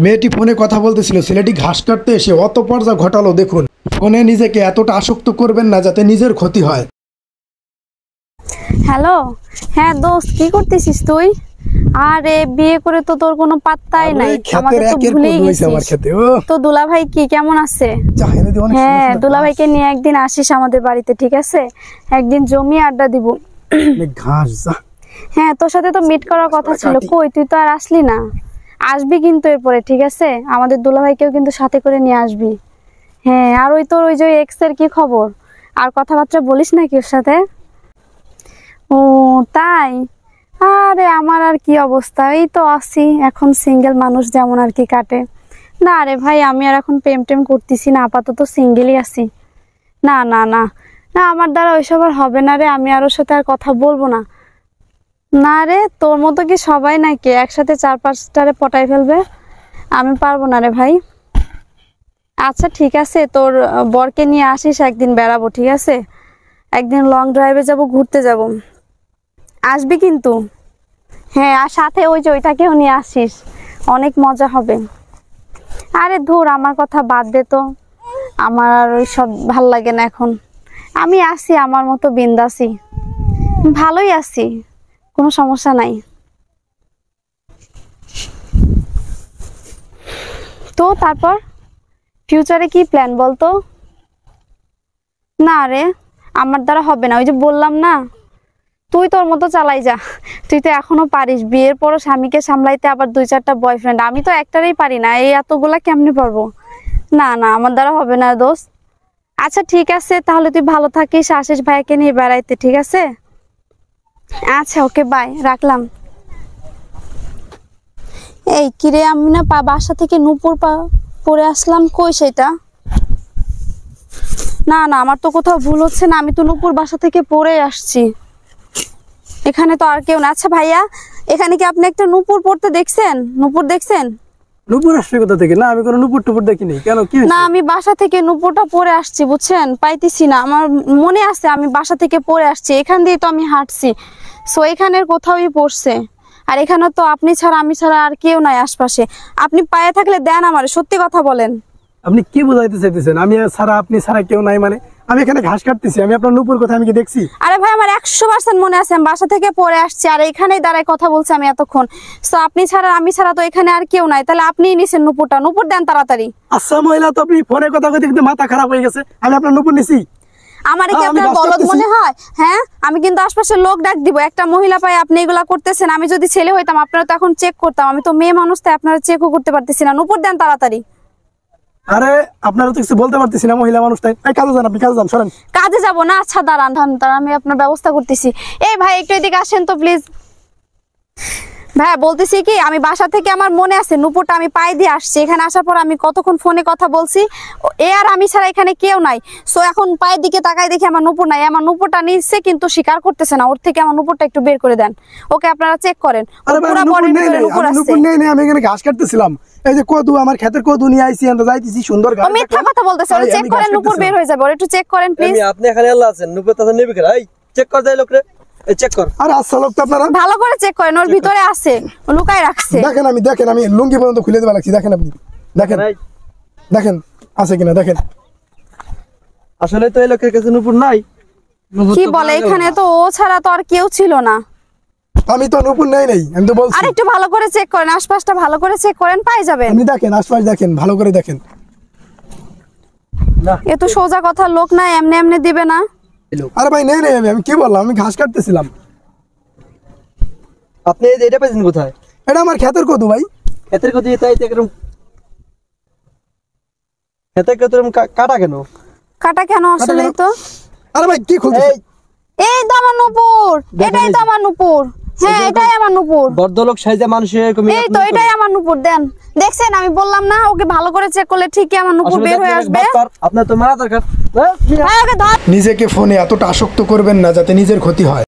মেয়েটি ফোনে কথা বলতেছিল, ছেলেটি ঘাস কাটতে এসে অতঃপর যা ঘটালো দেখুন। ফোনে নিজেকে এতটা আসক্ত করবেন না যাতে নিজের ক্ষতি হয়। হ্যালো, হ্যাঁ দোস্ত, কি করতেছিস তুই? আরে বিয়ে করে তো তোর কোনো পাত্তাই নাই, আমাকে তো ভুলেই গেছিস। তো দুলাভাই কি কেমন আছে? হ্যাঁ, দুলাভাইকে নিয়ে একদিন আসিস আমাদের বাড়িতে, ঠিক আছে? একদিন জমি আড্ডা দিব। হ্যাঁ, তোর সাথে তো মিট করার কথা ছিল, কই তুই তো আর আসলি না। আসবি কিন্তু এরপরে, ঠিক আছে? আমাদের দুলাভাইকেও কিন্তু সাথে করে নিয়ে আসবি। হ্যাঁ, আর ওই তোর ওই যে এক্স এর কি খবর? আর কথাবার্তা বলিস নাকি ওর সাথে? ও তাই? আরে আমার আর কি অবস্থা, এই তো আছি এখন, সিঙ্গেল মানুষ যেমন আর কি কাটে। না রে ভাই, আমি আর এখন প্রেম টেম করতেছি না, আপাতত সিঙ্গেলই আছি। না না না না, আমার দ্বারা ওইসব আর হবে না রে, আমি আর ওর সাথে আর কথা বলবো না। না রে, তোর মতো কি সবাই নাকি একসাথে 4-5টারে পটাই ফেলবে? আমি পারবো না রে ভাই। আচ্ছা ঠিক আছে, তোর বরকে নিয়ে আসিস, একদিন বেড়াবো, ঠিক আছে? একদিন লং ড্রাইভে যাব, ঘুরতে যাব, আসবি কিন্তু। হ্যাঁ, আর সাথে ওই যে ওইটাকেও নিয়ে আসিস, অনেক মজা হবে। আরে ধুর, আমার কথা বাদ দে তো, আমার আর ওই সব ভাল লাগে না এখন। আমি আছি আমার মতো বিন্দাসি, ভালোই আছি, কোনো সমস্যা নাই। তো তারপর ফিউচারে কি প্ল্যান বলতো? না রে, আমার দ্বারা হবে না, ওই যে বললাম না, তুই তোর মতো চালাই যা। তুই তো এখনো পারিস, বিয়ের পরও স্বামীকে সামলাইতে, আবার 2-4টা বয়ফ্রেন্ড। আমি তো একটারই পারি না, এই এতগুলা কেমনে পারবো? না না, আমার দ্বারা হবে না দোস্ত। আচ্ছা ঠিক আছে, তাহলে তুই ভালো থাকিস, আশিস ভাইকে নিয়ে বেড়াইতে, ঠিক আছে? আচ্ছা ওকে, বাই, রাখলাম। এই কিরে, আমি না বাসা থেকে নূপুর পরে আসলাম, কই সেটা? না না, আমার তো কোথাও ভুল হচ্ছে না, আমি তো নূপুর বাসা থেকে পরে আসছি, এখানে তো আর কেউ না। আচ্ছা ভাইয়া, এখানে কি আপনি একটা নূপুর পড়তে দেখছেন? নূপুর দেখছেন? নূপুর আসবে কোথা থেকে? না, আমি কোনো নূপুর টুপুর দেখিনি। কেন, কি হয়েছে? না, আমি বাসা থেকে নূপুরটা পরে আসছি, বুঝছেন, পাইতেছি না। আমার মনে আছে আমি বাসা থেকে পরে আসছি, এখান দিয়ে তো আমি হাঁটছি, সো এখানের কোথাওই পড়ছে। আর এখানে তো আপনি ছাড়া, আমি ছাড়া আর কেউ নাই আশপাশে। আপনি পায়ে থাকলে দেন আমারে, সত্যি কথা বলেন। আপনি কি বোঝাইতে চাইতেছেন? আমি ছাড়া, আপনি ছাড়া কেউ নাই মানে? আমি এখানে ঘাস কাটতেছি, আমি আপনার নূপুর কথা আমি কি দেখছি? আরে ভাই, আমার 100% মনে আছে, আমি বাসা থেকে পরে আসছি, আর এখানেই দাঁড়ায় কথা বলছি আমি এতক্ষণ। সো আপনি ছাড়া, আমি ছাড়া তো এখানে আর কেউ নাই, তাহলে আপনিই নিছেন নূপুরটা। নূপুর দেন তাড়াতাড়ি। আচ্ছা মহিলা, তো আপনি ফোনে কথা কইতে কিন্তু মাথা খারাপ হয়ে গেছে। আমি আপনার নূপুর নিছি? আমার কি আপনার বলদ মনে হয়? হ্যাঁ, আমি কিন্তু আশপাশের লোক ডাক দিব। একটা মহিলা পায় আপনি এগুলা করতেছেন, আমি যদি ছেলে হইতাম আপনারা তো এখন চেক করতাম। আমি তো মেয়ে মানুষ, তাই আপনারা চেকও করতে পারতেছি না। নূপুর দেন তাড়াতাড়ি। আরে আপনারা তো কিছু বলতে পারতেছি না, মহিলা মানুষ তাই। কাজে যান, আপনি কাজে যান, সরেন। কাজে যাব না? আচ্ছা দাঁড়ান, আমি আপনার ব্যবস্থা করতেছি। এই ভাই, একটু এদিকে আসেন তো প্লিজ। ভাইয়া বলতেছি কি, আমি বাসা থেকে, আমার মনে আছে নূপুরটা আমি পায়ে দিয়ে আসছি, এখানে আসার পর আমি কতক্ষণ ফোনে কথা বলছি, এ আর আমি ছাড়া এখানে কেউ নাই। সো এখন পায়ের দিকে তাকাই দেখি আমার নূপুর নাই। আমার নূপুরটা নিচ্ছে কিন্তু স্বীকার করতেছে না, ওর থেকে আমার নূপুরটা একটু বের করে দেন। ওকে, আপনারা চেক করেন। আমি এখানে ঘাস কাটতেছিলাম, এই যে কদু, আমার ক্ষেতের কদু নিয়ে আইছি, আমরা যাইতেছি, সুন্দর ঘাস। মিথ্যা কথা বলতেছে, ওরে চেক করেন, নূপুর বের হয়ে যাবে, ওরে একটু চেক করেন প্লিজ। আপনি এখানে আল্লাহ আছেন, নূপুর তাতে নেবে কেন? এই চেক কর যাই লোকরে, এই চেক কর। আরে আচ্ছা লোক তো আপনারা ভালো করে চেক করেন, ওর ভিতরে আছে, লুকায় রাখছে। দেখেন আমি লুঙ্গি পর্যন্ত খুলে দেওয়া লাগছি, দেখেন আপনি, দেখেন আছে কিনা দেখেন। আসলে তো এই লোকের কাছে নূপুর নাই। কি বলে, এখানে তো ও ছাড়া তো আর কেউ ছিল না। আমি তো নূপুর নেই, আমি তো বলছি। আর একটু ভালো করে চেক করেন, আশপাশটা ভালো করে চেক করেন, পাই যাবেন। আপনি দেখেন আশপাশ, দেখেন ভালো করে দেখেন। এ তো সোজা কথা, লোক না এমনি এমনি দিবে না। আরে ভাই নেই আমি কি বললাম, আমি ঘাস কাটতেছিলাম। আপনি এটা পেয়েছেন কোথায়? এটা আমার ক্ষেতের কদু ভাই। ক্ষেতের কদু? তাই তো এরকম ক্ষেতের কদু কাটা কেন? কাটা কেন আসলে তো? আরে ভাই কি খুলতেছ? এই তো আমার নূপুর, এটাই তো আমার নূপুর। হ্যাঁ, এটাই আমার নূপুর। বড়লোক সাইজে মানুষের এরকম। এই তো এটাই আমার নূপুর, দেন। দেখছেন, আমি বললাম না, ওকে ভালো করে চেক করলে ঠিকই আমার নূপুর বের হয়ে আসবে। আপনার তো মারা দরকার। নিজেকে ফোনে এতটা আসক্ত করবেন না যাতে নিজের ক্ষতি হয়।